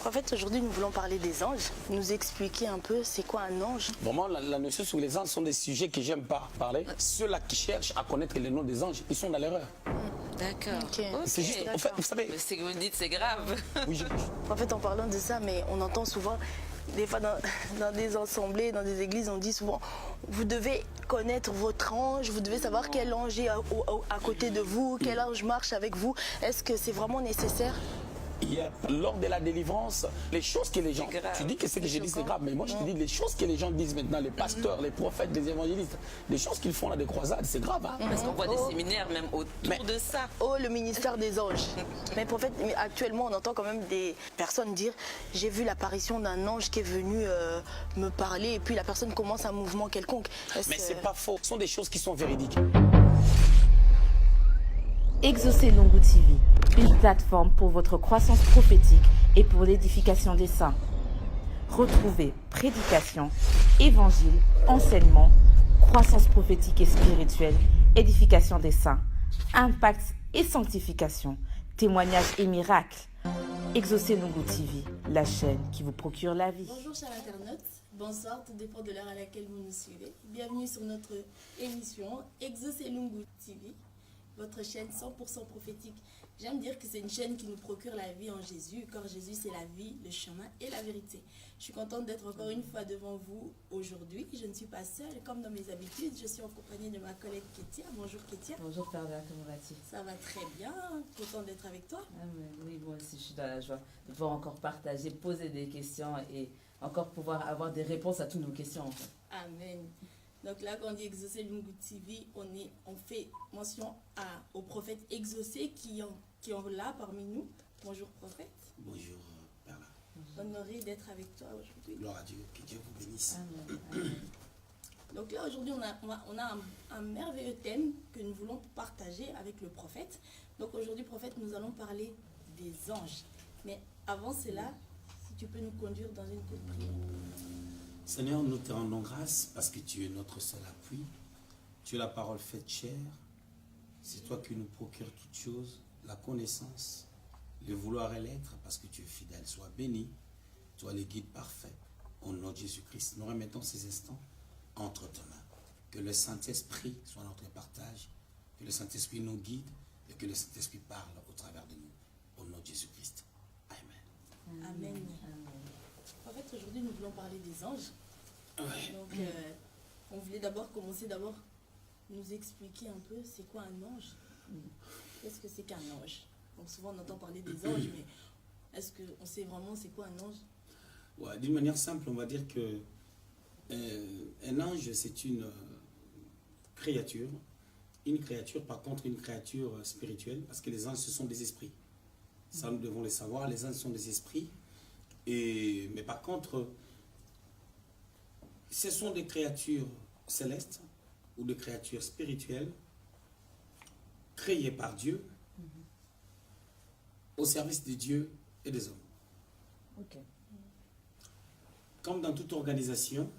Prophète, aujourd'hui nous voulons parler des anges. Nous expliquer un peu c'est quoi un ange. Vraiment, la notion sur les anges sont des sujets que j'aime pas parler. Ceux-là qui cherchent à connaître les noms des anges, ils sont dans l'erreur. D'accord. Ok. C'est juste, en fait, vous savez... Mais c'est que vous dites, c'est grave. Oui, Prophète, en parlant de ça, mais on entend souvent, des fois dans des assemblées, dans des églises, on dit souvent, vous devez connaître votre ange, vous devez savoir quel ange est à côté de vous, quel ange marche avec vous. Est-ce que c'est vraiment nécessaire? lors de la délivrance, les choses que les gens... Tu dis que ce que je dis c'est grave, mais moi je te dis les choses que les gens disent maintenant, les pasteurs, les prophètes, les évangélistes, les choses qu'ils font là des croisades, c'est grave. Hein? Parce qu'on voit des séminaires même autour de ça. Oh, le ministère des anges. Mais prophète, actuellement on entend quand même des personnes dire, j'ai vu l'apparition d'un ange qui est venu me parler et puis la personne commence un mouvement quelconque. Mais c'est pas faux, ce sont des choses qui sont véridiques. Exaucez Lungu TV, une plateforme pour votre croissance prophétique et pour l'édification des saints. Retrouvez prédication, évangile, enseignement, croissance prophétique et spirituelle, édification des saints, impact et sanctification, témoignages et miracles. Exaucez Lungu TV, la chaîne qui vous procure la vie. Bonjour chers internautes, bonsoir, tout dépend de l'heure à laquelle vous nous suivez. Bienvenue sur notre émission Exaucez Lungu TV, votre chaîne 100% prophétique. J'aime dire que c'est une chaîne qui nous procure la vie en Jésus, car Jésus c'est la vie, le chemin et la vérité. Je suis contente d'être encore une fois devant vous aujourd'hui. Je ne suis pas seule, comme dans mes habitudes, je suis en compagnie de ma collègue Kétia. Bonjour Kétia. Bonjour Perla, comment vas-tu? Ça va très bien, contente d'être avec toi. Oui, moi aussi je suis dans la joie de pouvoir encore partager, poser des questions et encore pouvoir avoir des réponses à toutes nos questions. En fait. Amen. Donc là, quand on dit Exaucez Lungu TV, on fait mention aux prophètes exaucés qui sont là parmi nous. Bonjour prophète. Bonjour Perla. Honoré d'être avec toi aujourd'hui. Gloire à Dieu, que Dieu vous bénisse. Amen. Donc là, aujourd'hui, on a un merveilleux thème que nous voulons partager avec le prophète. Donc aujourd'hui, prophète, nous allons parler des anges. Mais avant cela, si tu peux nous conduire dans une courte prière. Seigneur, nous te rendons grâce parce que tu es notre seul appui. Tu es la parole faite chair. C'est toi qui nous procures toutes choses, la connaissance, le vouloir et l'être, parce que tu es fidèle. Sois béni, toi le guide parfait. Au nom de Jésus-Christ, nous remettons ces instants entre tes mains. Que le Saint-Esprit soit notre partage, que le Saint-Esprit nous guide et que le Saint-Esprit parle au travers de nous. Au nom de Jésus-Christ. Amen. Amen. En fait, aujourd'hui, nous voulons parler des anges. Ouais. Donc, on voulait commencer nous expliquer un peu c'est quoi un ange. Qu'est-ce que c'est qu'un ange? Donc souvent on entend parler des anges, mais est-ce qu'on sait vraiment c'est quoi un ange? Ouais, d'une manière simple, on va dire que un ange, c'est une créature. Une créature, par contre, une créature spirituelle, parce que les anges, ce sont des esprits. Ça, nous devons le savoir, les anges sont des esprits. Mais par contre, ce sont des créatures célestes ou des créatures spirituelles créées par Dieu au service de Dieu et des hommes. Ok. Comme dans toute organisation,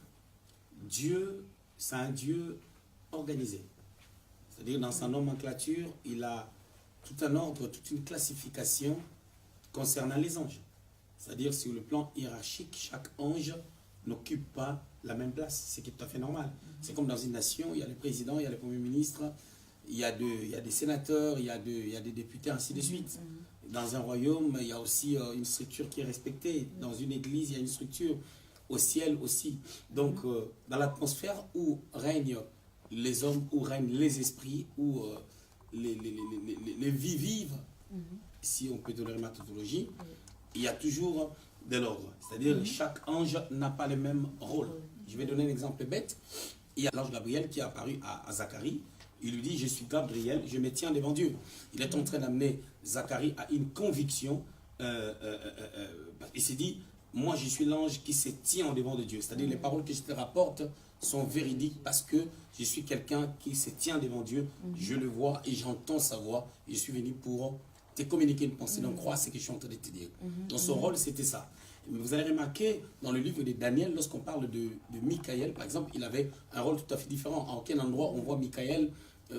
Dieu, c'est un Dieu organisé. C'est-à-dire dans sa nomenclature, il a tout un ordre, toute une classification concernant les anges. C'est-à-dire sur le plan hiérarchique, chaque ange n'occupe pas la même place, ce qui est tout à fait normal. C'est comme dans une nation, il y a le président, il y a le premier ministre, il y a des sénateurs, il y a des députés, ainsi de suite. Dans un royaume, il y a aussi une structure qui est respectée. Dans une église, il y a une structure. Au ciel aussi. Donc, dans l'atmosphère où règnent les hommes, où règnent les esprits, où les vies vivent, si on peut donner ma tautologie, il y a toujours de l'ordre. C'est-à-dire que chaque ange n'a pas le même rôle. Je vais donner un exemple bête. Il y a l'ange Gabriel qui est apparu à Zacharie. Il lui dit, je suis Gabriel, je me tiens devant Dieu. Il est en train d'amener Zacharie à une conviction. Il s'est dit, moi je suis l'ange qui se tient devant de Dieu. C'est-à-dire les paroles que je te rapporte sont véridiques parce que je suis quelqu'un qui se tient devant Dieu. Je le vois et j'entends sa voix. Je suis venu pour te communiquer une pensée. Donc crois ce que je suis en train de te dire. Donc son rôle c'était ça. Mais vous allez remarquer dans le livre de Daniel, lorsqu'on parle de Michael, par exemple, il avait un rôle tout à fait différent. À aucun endroit on voit Michael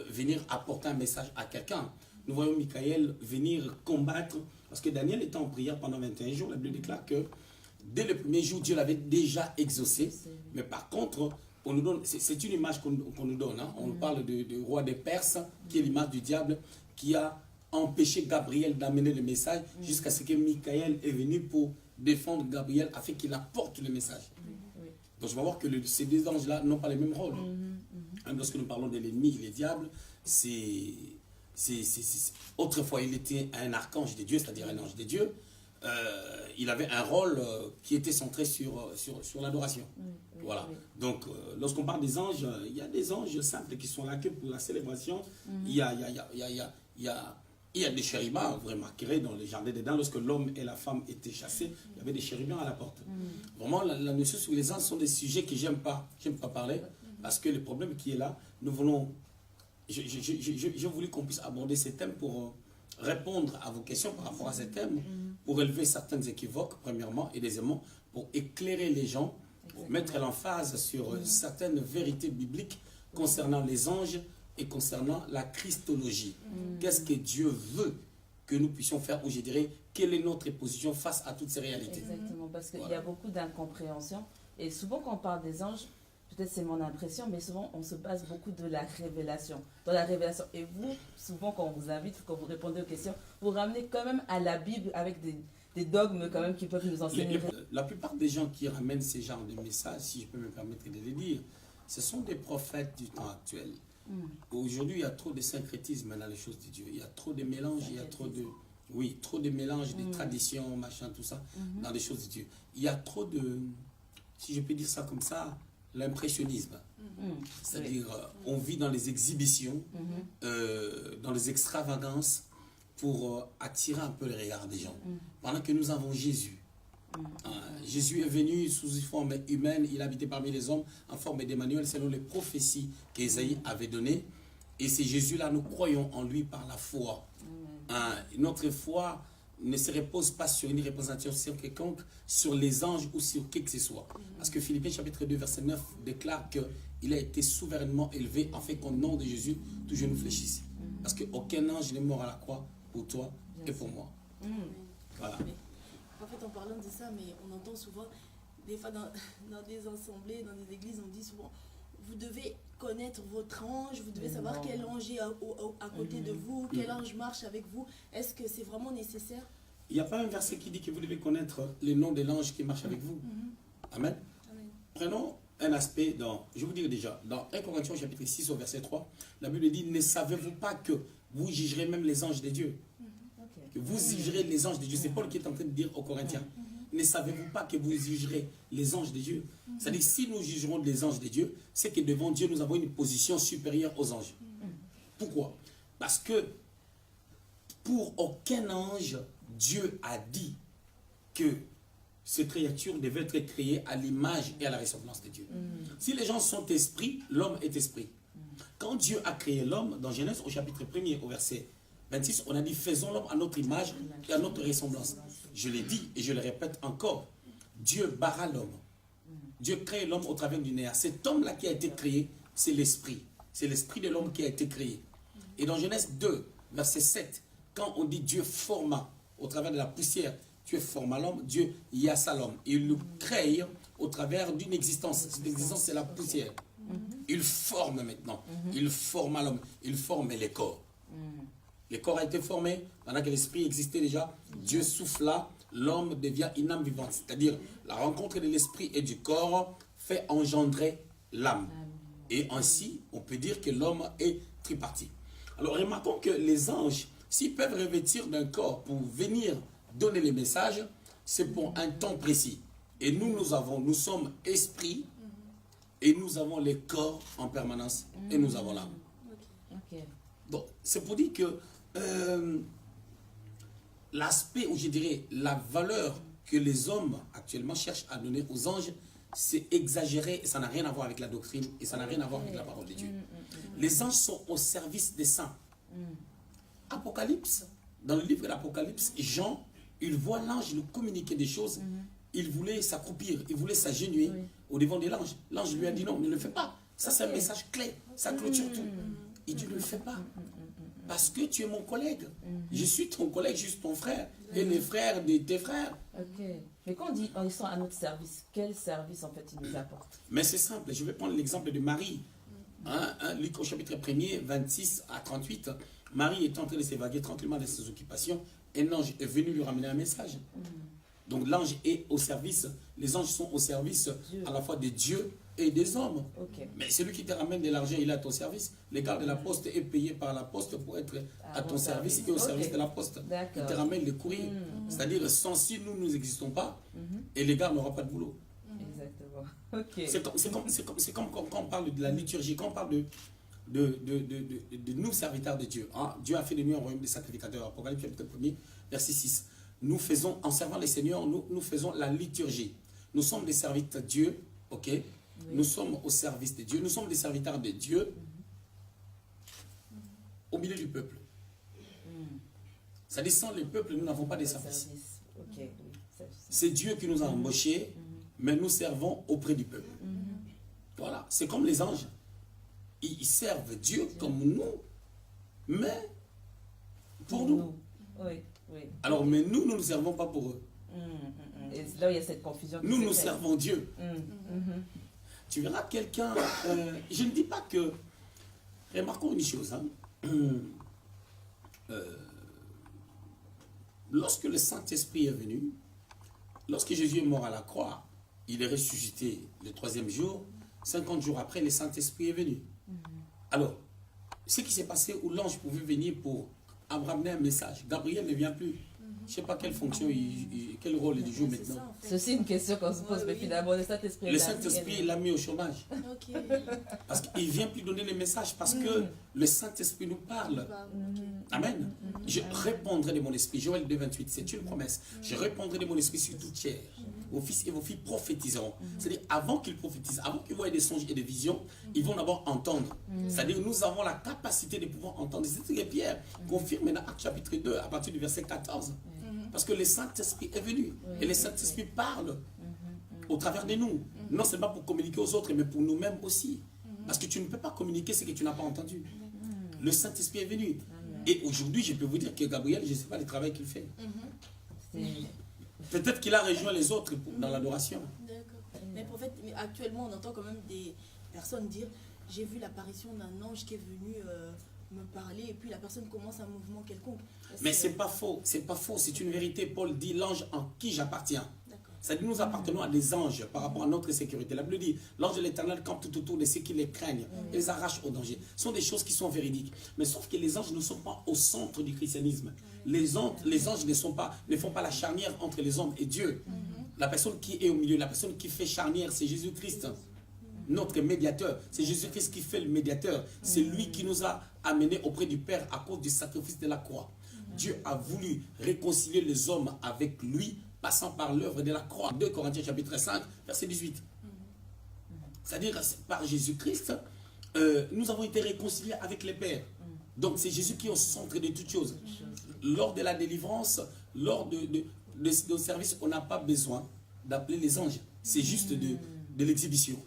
venir apporter un message à quelqu'un. nous voyons Michael venir combattre, parce que Daniel était en prière pendant 21 jours, la Bible déclare que dès le premier jour, Dieu l'avait déjà exaucé, mais par contre, on nous donne, c'est une image qu'on nous donne, hein. On parle du roi des Perses, qui est l'image du diable, qui a empêché Gabriel d'amener le message, jusqu'à ce que Michael est venu pour défendre Gabriel, afin qu'il apporte le message. Donc je vais voir que ces deux anges-là n'ont pas le même rôle. Même lorsque nous parlons de l'ennemi, les diables, autrefois il était un archange de Dieu, c'est-à-dire un ange de Dieu. Il avait un rôle qui était centré sur l'adoration. Voilà. Donc lorsqu'on parle des anges, il y a des anges simples qui sont là que pour la célébration. Il y a des chérubins, vous remarquerez dans les jardins d'Éden, lorsque l'homme et la femme étaient chassés, il y avait des chérubins à la porte. Vraiment, la notion sur les anges sont des sujets que j'aime pas parler, parce que le problème qui est là, nous voulons, j'ai voulu qu'on puisse aborder ces thèmes pour répondre à vos questions par rapport à ces thèmes, pour élever certaines équivoques, premièrement, et deuxièmement, pour éclairer les gens, pour mettre l'emphase sur certaines vérités bibliques concernant les anges et concernant la Christologie. Qu'est-ce que Dieu veut que nous puissions faire, ou je dirais, quelle est notre position face à toutes ces réalités? Exactement, parce qu'il y a beaucoup d'incompréhension. Et souvent, quand on parle des anges, peut-être c'est mon impression, mais souvent, on se base beaucoup de la révélation. Dans la révélation. Et vous, souvent, quand on vous invite, quand vous répondez aux questions, vous ramenez quand même à la Bible avec des dogmes quand même qui peuvent nous enseigner. La plupart des gens qui ramènent ces genres de messages, si je peux me permettre de le dire, ce sont des prophètes du temps actuel. Aujourd'hui, il y a trop de syncrétisme dans les choses de Dieu. Il y a trop de mélanges, il y a trop de... Oui, trop de mélanges, de traditions, machin, tout ça, dans les choses de Dieu. Il y a trop de... Si je peux dire ça comme ça, l'impressionnisme. C'est-à-dire, on vit dans les exhibitions, dans les extravagances, pour attirer un peu le regard des gens. Pendant que nous avons Jésus. Jésus est venu sous une forme humaine, il habitait parmi les hommes en forme d'Emmanuel selon les prophéties qu'Ésaïe avait données. Et c'est Jésus-là, nous croyons en lui par la foi. Notre foi ne se repose pas sur une représentation quelconque, sur les anges ou sur qui que ce soit. Parce que Philippiens chapitre 2 verset 9 déclare qu'il a été souverainement élevé afin qu'au nom de Jésus, tout genou fléchisse. Parce qu'aucun ange n'est mort à la croix pour toi et pour moi. Voilà. En fait, en parlant de ça, mais on entend souvent, des fois dans des assemblées, dans des églises, on dit souvent, vous devez connaître votre ange, vous devez savoir quel ange est à côté de vous, quel ange marche avec vous. Est-ce que c'est vraiment nécessaire? Il n'y a pas un verset qui dit que vous devez connaître le nom de l'ange qui marche avec vous. Amen. Prenons un aspect je vous dis déjà, dans 1 Corinthiens chapitre 6 au verset 3, la Bible dit, ne savez-vous pas que vous jugerez même les anges de Dieu? Que vous jugerez les anges de Dieu. C'est Paul qui est en train de dire aux Corinthiens. Ne savez-vous pas que vous jugerez les anges de Dieu? C'est-à-dire, si nous jugerons les anges de Dieu, c'est que devant Dieu, nous avons une position supérieure aux anges. Pourquoi? Parce que pour aucun ange, Dieu a dit que ces créatures devaient être créées à l'image et à la ressemblance de Dieu. Si les gens sont esprits, l'homme est esprit. Quand Dieu a créé l'homme, dans Genèse au chapitre 1er au verset 26, on a dit, faisons l'homme à notre image et à notre ressemblance. Je l'ai dit et je le répète encore, Dieu bara l'homme. Dieu crée l'homme au travers du néant. Cet homme-là qui a été créé, c'est l'esprit. C'est l'esprit de l'homme qui a été créé. Et dans Genèse 2, verset 7, quand on dit Dieu forma au travers de la poussière, Dieu forma l'homme, Dieu yassa l'homme. Il le crée au travers d'une existence. Cette existence, c'est la poussière. Il forme maintenant. Il forma l'homme. Il forme les corps. Le corps a été formé, pendant que l'esprit existait déjà, Dieu souffla, l'homme devient une âme vivante. C'est-à-dire, la rencontre de l'esprit et du corps fait engendrer l'âme. Et ainsi, on peut dire que l'homme est tripartite. Alors, remarquons que les anges, s'ils peuvent revêtir d'un corps pour venir donner les messages, c'est pour un temps précis. Et nous sommes esprits, et nous avons les corps en permanence, et nous avons l'âme. Donc, c'est pour dire que l'aspect, ou je dirais la valeur que les hommes actuellement cherchent à donner aux anges, c'est exagéré, et ça n'a rien à voir avec la doctrine, et ça n'a rien à voir avec la parole de Dieu. Les anges sont au service des saints. Apocalypse, dans le livre de l'Apocalypse, Jean, il voit l'ange nous communiquer des choses, il voulait s'accroupir, il voulait s'agenouiller au devant de l'ange. L'ange lui a dit non, ne le fais pas. Ça, c'est un message clé, ça clôture tout. Il dit ne le fais pas. Parce que tu es mon collègue. Je suis ton collègue, je suis ton frère. Et les frères de tes frères. Ok. Mais quand on dit ils sont à notre service, quel service en fait ils nous apportent? Mais c'est simple. Je vais prendre l'exemple de Marie. Luc au chapitre 1er, 26 à 38. Marie est en train de s'évader tranquillement de ses occupations. Un ange est venu lui ramener un message. Donc l'ange est au service. Les anges sont au service à la fois de Dieu et des hommes. Ok. Mais celui qui te ramène de l'argent, il est à ton service. Le gars de la poste est payé par la poste pour être à ton service et au service de la poste. Il te ramène le courrier. C'est-à-dire, sans si nous n'existons pas, et les gars n'auront pas de boulot. Exactement. Ok. C'est comme quand on parle de la liturgie, quand on parle de nous, serviteurs de Dieu. Dieu a fait de nous un royaume de sacrificateurs. Apocalypse chapitre 1er, verset 6. Nous faisons, en servant les seigneurs, nous faisons la liturgie. Nous sommes des serviteurs de Dieu, ok? Nous sommes au service de Dieu. Nous sommes des serviteurs de Dieu au milieu du peuple. C'est-à-dire, sans le peuple, nous n'avons pas de service. Ok, oui. C'est Dieu qui nous a embauchés, mais nous servons auprès du peuple. Voilà, c'est comme les anges. Ils servent Dieu comme nous, mais pour nous. Oui, oui. Alors, mais nous ne servons pas pour eux. Et là, il y a cette confusion. Nous servons Dieu. Tu verras quelqu'un... je ne dis pas que... Remarquons une chose. Lorsque le Saint-Esprit est venu, lorsque Jésus est mort à la croix, il est ressuscité le 3e jour. 50 jours après, le Saint-Esprit est venu. Alors, ce qui s'est passé où l'ange pouvait venir pour ramener un message. Gabriel ne vient plus. Je ne sais pas quelle fonction, quel rôle il joue maintenant. C'est aussi une question qu'on se pose, mais finalement, le Saint-Esprit... Le Saint-Esprit l'a mis au chômage. Parce qu'il ne vient plus donner les messages, parce que le Saint-Esprit nous parle. Amen. Je répondrai de mon esprit. Joël 2, 28, c'est une promesse. Je répondrai de mon esprit sur toute chair. Vos fils et vos filles prophétiseront. C'est-à-dire, avant qu'ils prophétisent, avant qu'ils voient des songes et des visions, ils vont d'abord entendre. C'est-à-dire, nous avons la capacité de pouvoir entendre. C'est ce que Pierre confirme dans Actes chapitre 2, à partir du verset 14. Parce que le Saint-Esprit est venu. Et le Saint-Esprit parle au travers de nous. Non seulement pour communiquer aux autres, mais pour nous-mêmes aussi. Parce que tu ne peux pas communiquer ce que tu n'as pas entendu. Le Saint-Esprit est venu. Et aujourd'hui, je peux vous dire que Gabriel, je ne sais pas le travail qu'il fait. Peut-être qu'il a rejoint les autres dans l'adoration. D'accord. Mais prophète, actuellement, on entend quand même des personnes dire « J'ai vu l'apparition d'un ange qui est venu me parler » et puis la personne commence un mouvement quelconque. Mais c'est pas faux, c'est pas faux, c'est une vérité. Paul dit l'ange en qui j'appartiens. C'est-à-dire nous appartenons à des anges par rapport à notre sécurité. La Bible dit l'ange de l'Éternel campe tout autour de ceux qui les craignent et les arrache au danger. Ce sont des choses qui sont véridiques. Mais sauf que les anges ne sont pas au centre du christianisme. Les anges ne font pas la charnière entre les hommes et Dieu. La personne qui est au milieu, la personne qui fait charnière, c'est Jésus-Christ. Notre médiateur, c'est Jésus-Christ qui fait le médiateur. C'est lui qui nous a amenés auprès du Père à cause du sacrifice de la croix. Dieu a voulu réconcilier les hommes avec lui, passant par l'œuvre de la croix. 2 Corinthiens chapitre 5, verset 18. C'est-à-dire, par Jésus-Christ, nous avons été réconciliés avec le Père. Donc c'est Jésus qui est au centre de toutes choses. Lors de la délivrance, lors de service, on n'a pas besoin d'appeler les anges. C'est juste de l'exhibition.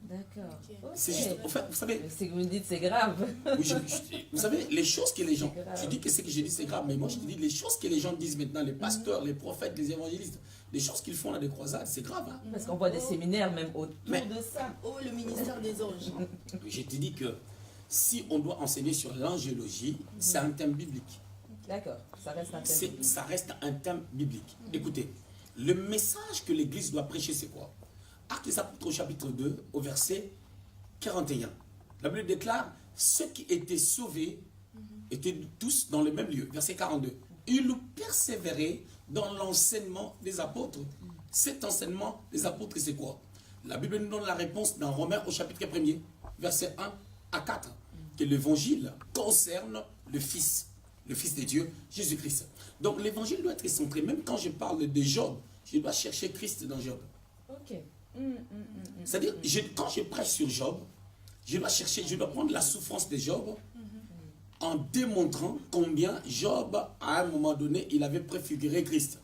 D'accord. C'est juste, en fait, vous savez... C'est que vous me dites, c'est grave. Vous savez, les choses que les gens... Je dis que ce que je dis, c'est grave, mais moi je te dis, les choses que les gens disent maintenant, les pasteurs, les prophètes, les évangélistes, les choses qu'ils font dans des croisades, c'est grave. Hein? Parce qu'on voit des séminaires même autour de ça. Oh, le ministère des anges. Je te dis que si on doit enseigner sur l'angélologie, c'est un thème biblique. D'accord, ça reste un thème biblique. Ça reste un thème biblique. Écoutez, le message que l'Église doit prêcher, c'est quoi? Actes des Apôtres au chapitre 2, au verset 41. La Bible déclare, ceux qui étaient sauvés étaient tous dans le même lieu. Verset 42. Ils persévéraient dans l'enseignement des apôtres. Cet enseignement des apôtres, c'est quoi? La Bible nous donne la réponse dans Romains au chapitre 1er, verset 1 à 4. Que l'évangile concerne le Fils de Dieu, Jésus-Christ. Donc l'évangile doit être centré. Même quand je parle de Job, je dois chercher Christ dans Job. Ok. C'est-à-dire, quand je prêche sur Job, je dois prendre la souffrance de Job en démontrant combien Job, à un moment donné, il avait préfiguré Christ.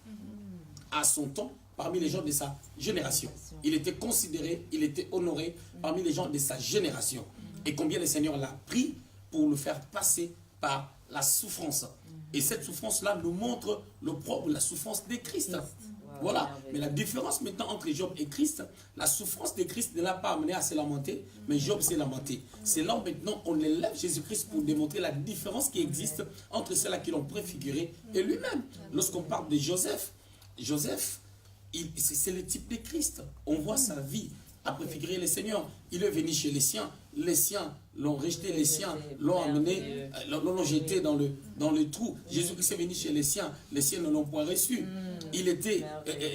À son temps, parmi les gens de sa génération. Il était considéré, il était honoré parmi les gens de sa génération. Et combien le Seigneur l'a pris pour le faire passer par la souffrance. Et cette souffrance-là nous montre la souffrance de Christ. Voilà. Mais la différence maintenant entre Job et Christ, la souffrance de Christ ne l'a pas amené à se lamenter, mais Job s'est lamenté. C'est là maintenant on élève Jésus-Christ pour démontrer la différence qui existe entre ceux-là qui l'ont préfiguré et lui-même. Lorsqu'on parle de Joseph, c'est le type de Christ. On voit sa vie à préfigurer le Seigneur. Il est venu chez les siens l'ont rejeté, les siens l'ont amené, l'ont jeté dans le trou. Jésus-Christ est venu chez les siens ne l'ont point reçu.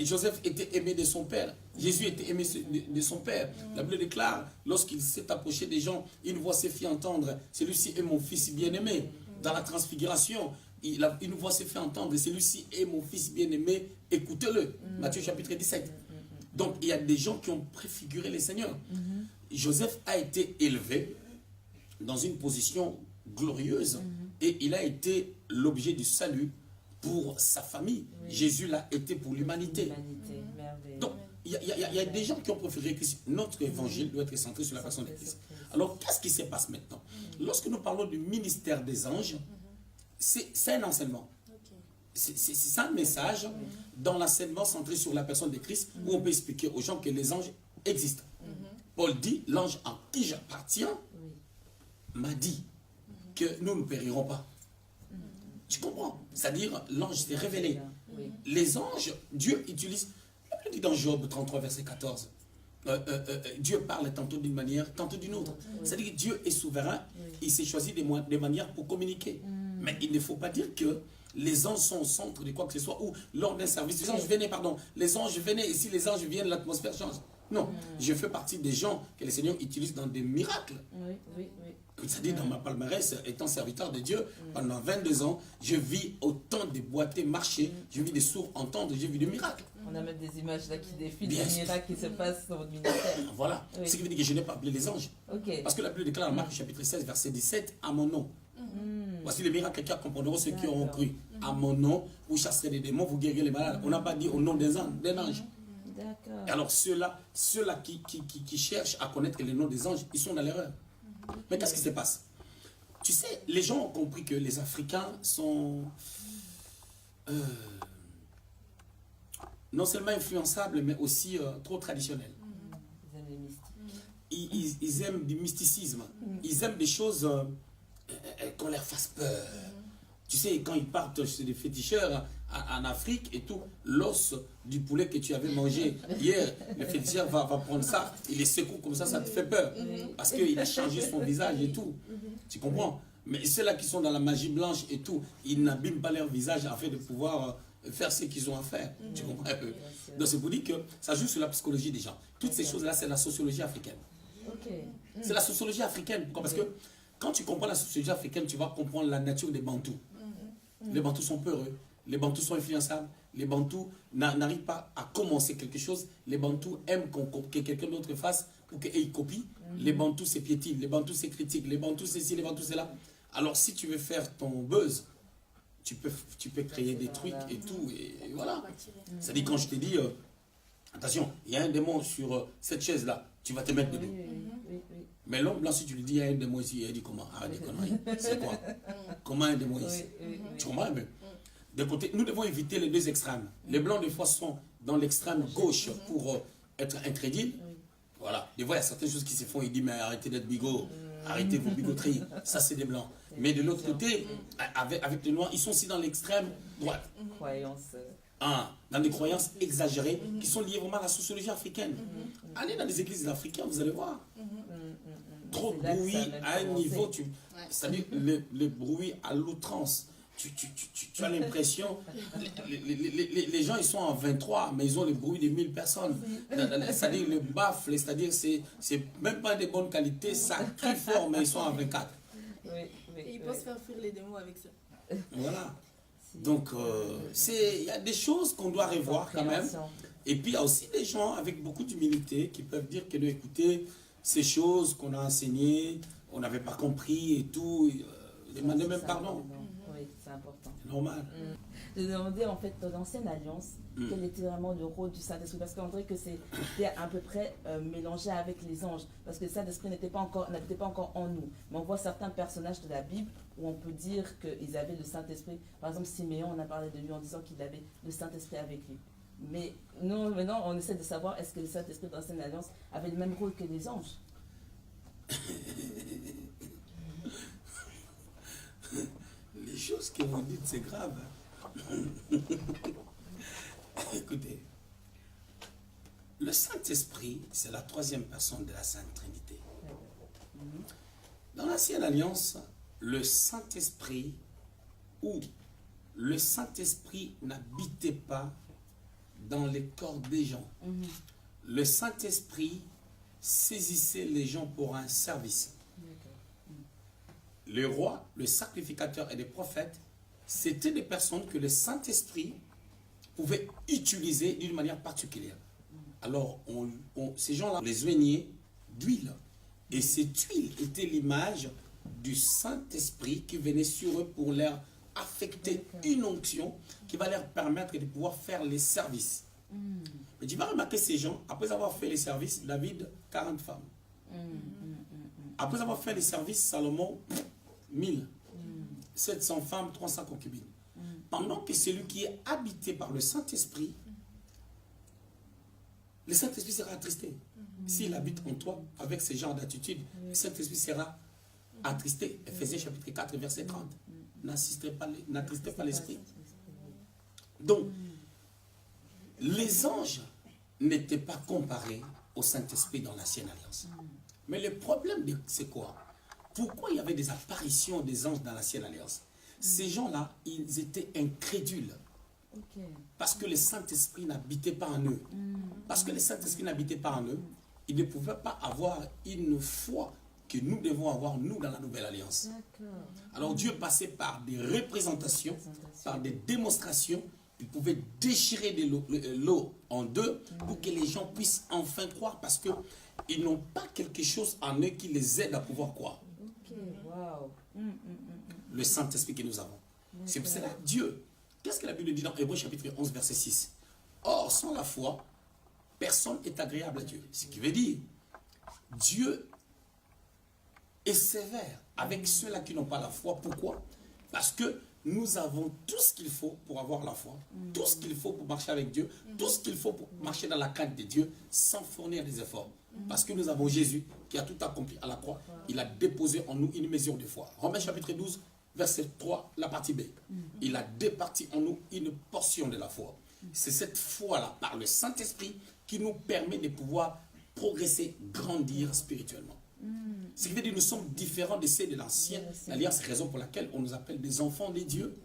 Joseph était aimé de son père. Jésus était aimé de son père. La Bible déclare, lorsqu'il s'est approché des gens, une voix s'est fait entendre, celui-ci est mon fils bien-aimé. Dans la transfiguration, une voix s'est fait entendre, celui-ci est mon fils bien-aimé, écoutez-le. Matthieu chapitre 17. Donc il y a des gens qui ont préfiguré les seigneurs. Joseph a été élevé dans une position glorieuse et il a été l'objet du salut pour sa famille. Jésus l'a été pour l'humanité. Donc il y a des gens qui ont préféré Christ. Notre évangile doit être centré sur la personne de Christ. Alors qu'est-ce qui se passe maintenant? Lorsque nous parlons du ministère des anges, c'est un enseignement. C'est un message dans l'enseignement centré sur la personne de Christ où on peut expliquer aux gens que les anges existent. Paul dit, l'ange en qui j'appartiens m'a dit que nous ne périrons pas. Tu comprends? C'est-à-dire, l'ange s'est révélé. Les anges, Dieu utilise, la Bible dit dans Job 33, verset 14, Dieu parle tantôt d'une manière, tantôt d'une autre. C'est-à-dire que Dieu est souverain, il s'est choisi des manières pour communiquer. Mais il ne faut pas dire que les anges sont au centre de quoi que ce soit, ou lors d'un service, les anges venaient, et si les anges viennent, l'atmosphère change. Non, je fais partie des gens que le Seigneur utilise dans des miracles. C'est-à-dire, dans ma palmarès, étant serviteur de Dieu, pendant 22 ans, je vis autant de boiter, marcher, je vis des sourds entendre, je vis des miracles. On a même des images là qui défilent, des miracles qui se passent dans votre ministère. Voilà, ce qui veut dire que je n'ai pas appelé les anges. Parce que la Bible déclare en Marc chapitre 16, verset 17, à mon nom. Voici les miracles qui accompagneront ceux qui auront cru. À mon nom, vous chasserez les démons, vous guérirez les malades. On n'a pas dit au nom d'un ange. Et alors ceux-là qui cherchent à connaître les noms des anges, ils sont dans l'erreur. Mais qu'est-ce qui se passe? Tu sais, les gens ont compris que les Africains sont non seulement influençables, mais aussi trop traditionnels. Ils aiment du mysticisme. Ils aiment des choses qu'on leur fasse peur. Tu sais, quand ils partent chez des féticheurs en Afrique et tout, l'os du poulet que tu avais mangé hier, le féticheur va prendre ça, il les secoue comme ça te fait peur. Parce qu'il a changé son visage et tout. Tu comprends? Mais ceux-là qui sont dans la magie blanche et tout, ils n'abîment pas leur visage afin de pouvoir faire ce qu'ils ont à faire. Tu comprends un peu? Donc c'est pour dire que ça joue sur la psychologie des gens. Toutes ces choses-là, c'est la sociologie africaine. C'est la sociologie africaine. Pourquoi? Parce que quand tu comprends la sociologie africaine, tu vas comprendre la nature des Bantous. Les Bantous sont peureux, les Bantous sont influençables, les Bantous n'arrivent pas à commencer quelque chose, les Bantous aiment que quelqu'un d'autre fasse pour qu'ils copient, les Bantous c'est piétine, les Bantous c'est critique, les Bantous c'est ci, les Bantous c'est là. Alors si tu veux faire ton buzz, tu peux créer des trucs et tout, et voilà. C'est-à-dire quand je te dis, attention, il y a un démon sur cette chaise-là, tu vas te mettre dedans. Mais l'homme blanc, si tu lui dis, il y a un démon ici, il dit comment? Arrête des conneries. C'est quoi? Comment un démon ici? Tu comprends un peu? De côté, nous devons éviter les deux extrêmes. Les blancs, des fois, sont dans l'extrême gauche pour être incrédibles. Voilà. Des fois, il y a certaines choses qui se font. Il dit, mais arrêtez d'être bigot. Arrêtez vos bigoteries. Ça, c'est des blancs. Mais de l'autre côté, avec les noirs, ils sont aussi dans l'extrême droite. Dans des croyances exagérées qui sont liées vraiment à la sociologie africaine. Allez dans les églises africaines, vous allez voir. Trop de bruit à un niveau, c'est-à-dire le bruit à l'outrance. Tu as l'impression, les gens ils sont en 23, mais ils ont le bruit de 1000 personnes. C'est-à-dire le baffle, c'est-à-dire c'est même pas de bonne qualité, ça crie fort, mais ils sont en 24. Et ils peuvent faire fuir les démons avec ça. Voilà. Donc, il y a des choses qu'on doit revoir quand même. Et puis, il y a aussi des gens avec beaucoup d'humilité qui peuvent dire que, écoutez, ces choses qu'on a enseignées, on n'avait pas compris et tout, demander même pardon. Oui, c'est important. C'est normal. Je demandais en fait dans l'ancienne alliance, quel était vraiment le rôle du Saint-Esprit, parce qu'on dirait que c'était à peu près mélangé avec les anges, parce que le Saint-Esprit n'habitait pas encore en nous. Mais on voit certains personnages de la Bible où on peut dire qu'ils avaient le Saint-Esprit. Par exemple, Siméon, on a parlé de lui en disant qu'il avait le Saint-Esprit avec lui. Mais nous, maintenant, on essaie de savoir est-ce que le Saint-Esprit dans l'ancienne alliance avait le même rôle que les anges. Les choses que vous dites, c'est grave. Écoutez, le Saint-Esprit, c'est la troisième personne de la Sainte Trinité. Dans l'Ancienne Alliance, le Saint-Esprit, ou le Saint-Esprit n'habitait pas dans les corps des gens. Le Saint-Esprit saisissait les gens pour un service. Les rois, le sacrificateur et les prophètes, c'était des personnes que le Saint-Esprit pouvait utiliser d'une manière particulière. Alors, ces gens-là, on les oignait d'huile. Et cette huile était l'image du Saint-Esprit qui venait sur eux pour leur affecter une onction qui va leur permettre de pouvoir faire les services. Mais tu vas remarquer ces gens, après avoir fait les services, David, 40 femmes. Après avoir fait les services, Salomon, 1000. 700 femmes, 300 concubines. Pendant que celui qui est habité par le Saint-Esprit, le Saint-Esprit sera attristé. S'il habite en toi avec ce genre d'attitude, le Saint-Esprit sera attristé. Ephésiens chapitre 4, verset 30. N'attristez pas l'Esprit. Donc, les anges n'étaient pas comparés au Saint-Esprit dans l'Ancienne Alliance. Mais le problème, c'est quoi? Pourquoi il y avait des apparitions des anges dans l'Ancienne Alliance? Ces gens-là, ils étaient incrédules. Parce que le Saint-Esprit n'habitait pas en eux. Parce que le Saint-Esprit n'habitait pas en eux, ils ne pouvaient pas avoir une foi que nous devons avoir, nous, dans la Nouvelle Alliance. Alors Dieu passait par des représentations, par des démonstrations. Il pouvait déchirer l'eau en deux pour que les gens puissent enfin croire, parce qu'ils n'ont pas quelque chose en eux qui les aide à pouvoir croire. Le Saint-Esprit que nous avons. C'est pour cela Dieu. Qu'est-ce que la Bible dit dans Hébreux chapitre 11, verset 6? Or, sans la foi, personne n'est agréable à Dieu. Ce qui veut dire, Dieu est sévère avec ceux-là qui n'ont pas la foi. Pourquoi? Parce que nous avons tout ce qu'il faut pour avoir la foi, tout ce qu'il faut pour marcher avec Dieu, tout ce qu'il faut pour marcher dans la crainte de Dieu sans fournir des efforts. Parce que nous avons Jésus qui a tout accompli à la croix. Il a déposé en nous une mesure de foi. Romains chapitre 12, verset 3, la partie B. Il a départi en nous une portion de la foi. C'est cette foi-là, par le Saint-Esprit, qui nous permet de pouvoir progresser, grandir spirituellement. Ce qui veut dire que nous sommes différents de ceux de l'ancienne alliance, raison pour laquelle on nous appelle des enfants de Dieu,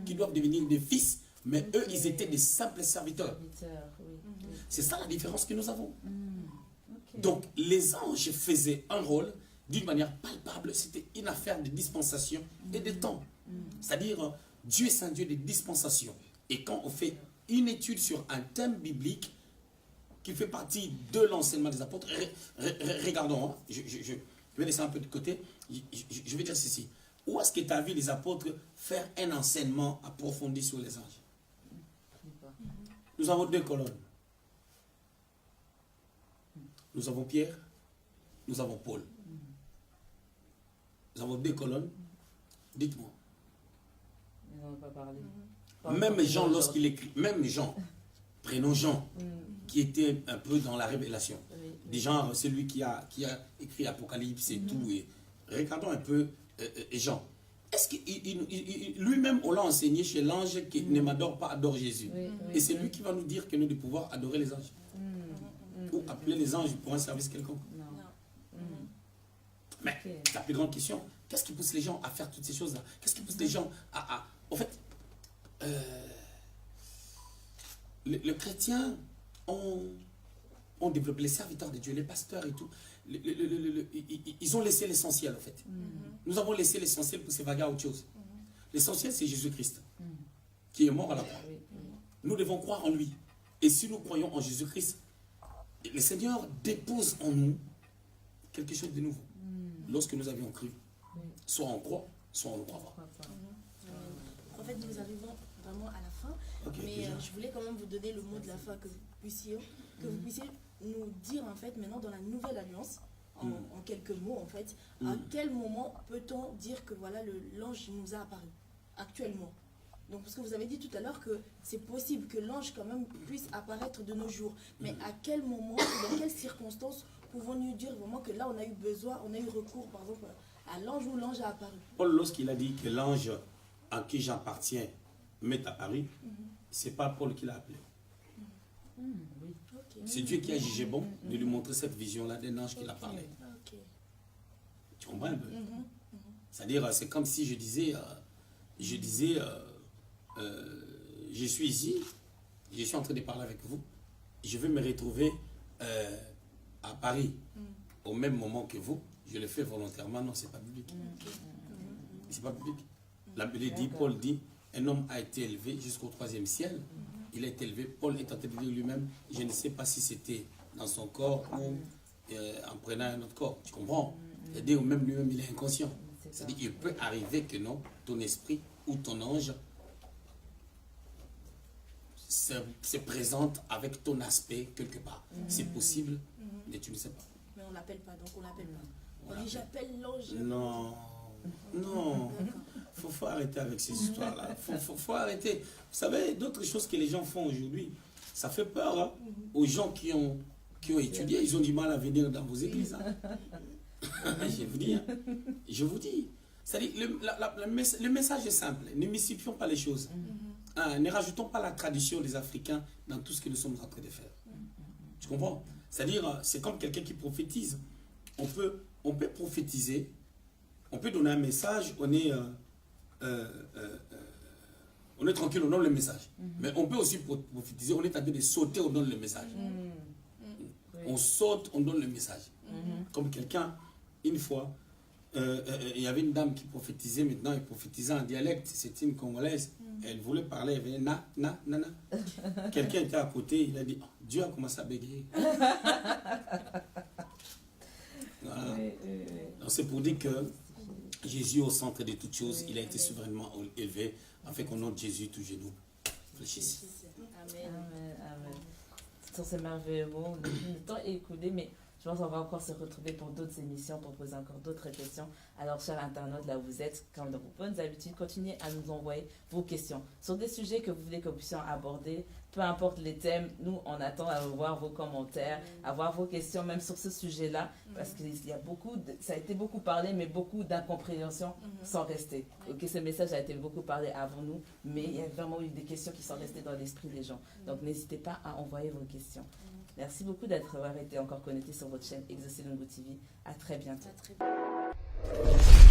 qui doivent devenir des fils, mais eux, ils étaient des simples serviteurs. C'est ça la différence que nous avons. Donc, les anges faisaient un rôle d'une manière palpable. C'était une affaire de dispensation et de temps. C'est-à-dire, Dieu est un Dieu de dispensation. Et quand on fait une étude sur un thème biblique qui fait partie de l'enseignement des apôtres, regardons, hein, je vais laisser un peu de côté, je vais dire ceci. Où est-ce que tu as vu les apôtres faire un enseignement approfondi sur les anges? Nous avons deux colonnes. Nous avons Pierre, nous avons Paul. Nous avons deux colonnes. Dites-moi. Même Jean, lorsqu'il écrit, même Jean, prenons Jean, qui était un peu dans la révélation. Des gens, c'est lui qui a écrit Apocalypse et tout. Et regardons un peu Jean. Est-ce que lui-même, on l'a enseigné chez l'ange qui ne m'adore pas, adore Jésus. Et c'est lui qui va nous dire que nous devons pouvoir adorer les anges. Ou appeler les anges pour un service quelconque. Mais la plus grande question, qu'est-ce qui pousse les gens à faire toutes ces choses-là? Qu'est-ce qui pousse les gens à... En fait, les chrétiens ont développé, les serviteurs de Dieu, les pasteurs et tout, ils ont laissé l'essentiel en fait. Nous avons laissé l'essentiel pour s'évader à autre chose. L'essentiel, c'est Jésus-Christ, qui est mort à la croix. Nous devons croire en lui. Et si nous croyons en Jésus-Christ, le Seigneur dépose en nous quelque chose de nouveau. Lorsque nous avions cru, soit on croit, soit on ne croit pas. En fait, nous arrivons vraiment à la Ok, Mais déjà. je voulais quand même vous donner le mot de la fin, que vous puissiez nous dire en fait maintenant dans la nouvelle alliance, en quelques mots en fait, à quel moment peut-on dire que voilà l'ange nous a apparu actuellement? Donc parce que vous avez dit tout à l'heure que c'est possible que l'ange quand même puisse apparaître de nos jours, mais à quel moment, dans quelles circonstances pouvons-nous dire vraiment que là on a eu besoin, on a eu recours par exemple à l'ange ou l'ange a apparu? Paul, lorsqu'il a dit que l'ange à qui j'appartiens m'est apparu, c'est pas Paul qui l'a appelé. Ok. C'est Dieu qui a jugé bon de lui montrer cette vision-là d'un ange qui l'a parlé. Ok. Tu comprends un peu? C'est-à-dire, c'est comme si je disais, je suis ici, je suis en train de parler avec vous, je vais me retrouver à Paris au même moment que vous, je le fais volontairement, non, c'est pas biblique. C'est pas biblique. La Bible dit, Paul dit, un homme a été élevé jusqu'au 3e ciel, il a été élevé, Paul est en train de dire lui-même, je ne sais pas si c'était dans son corps ou en prenant un autre corps, tu comprends? C'est-à-dire, même lui-même, il est inconscient. C'est-à-dire, il peut arriver que non, ton esprit ou ton ange se présente avec ton aspect quelque part. C'est possible, mais tu ne sais pas. Mais on l'appelle pas, donc on l'appelle pas. On dit j'appelle l'ange. Non, non. Faut arrêter avec ces histoires-là. Faut arrêter. Vous savez, d'autres choses que les gens font aujourd'hui, ça fait peur hein, aux gens qui ont étudié. Ils ont du mal à venir dans vos églises. Hein. Je vous dis. C'est-à-dire, le message est simple. Ne mystifions pas les choses. Ne rajoutons pas la tradition des Africains dans tout ce que nous sommes en train de faire. Tu comprends? C'est-à-dire, c'est comme quelqu'un qui prophétise. On peut prophétiser, on peut donner un message, on est tranquille, on donne le message. Mais on peut aussi prophétiser, on est en train de sauter, on donne le message. On saute, on donne le message. Comme quelqu'un, une fois, il y avait une dame qui prophétisait, maintenant elle prophétisait en dialecte, c'était une Congolaise, elle voulait parler, elle venait na. Quelqu'un était à côté, il a dit, oh, Dieu a commencé à bégayer. Voilà. Donc c'est pour dire que Jésus est au centre de toutes choses, il a été souverainement élevé, afin qu'au nom de Jésus, tout genou fléchisse. Amen. Amen. Sur ces merveilleux mots, le temps est écoulé, mais je pense qu'on va encore se retrouver pour d'autres émissions, pour poser encore d'autres questions. Alors, chers internautes, là où vous êtes, comme dans vos bonnes habitudes, continuez à nous envoyer vos questions sur des sujets que vous voulez que nous puissions aborder. Peu importe les thèmes, nous, on attend à voir vos commentaires, à voir vos questions, même sur ce sujet-là, parce que ça a été beaucoup parlé, mais beaucoup d'incompréhension sont restées. Ok, ce message a été beaucoup parlé avant nous, mais il y a vraiment eu des questions qui sont restées dans l'esprit des gens. Donc, n'hésitez pas à envoyer vos questions. Merci beaucoup d'avoir été encore connecté sur votre chaîne Exaucez Lungu TV. À très bientôt. À très bientôt.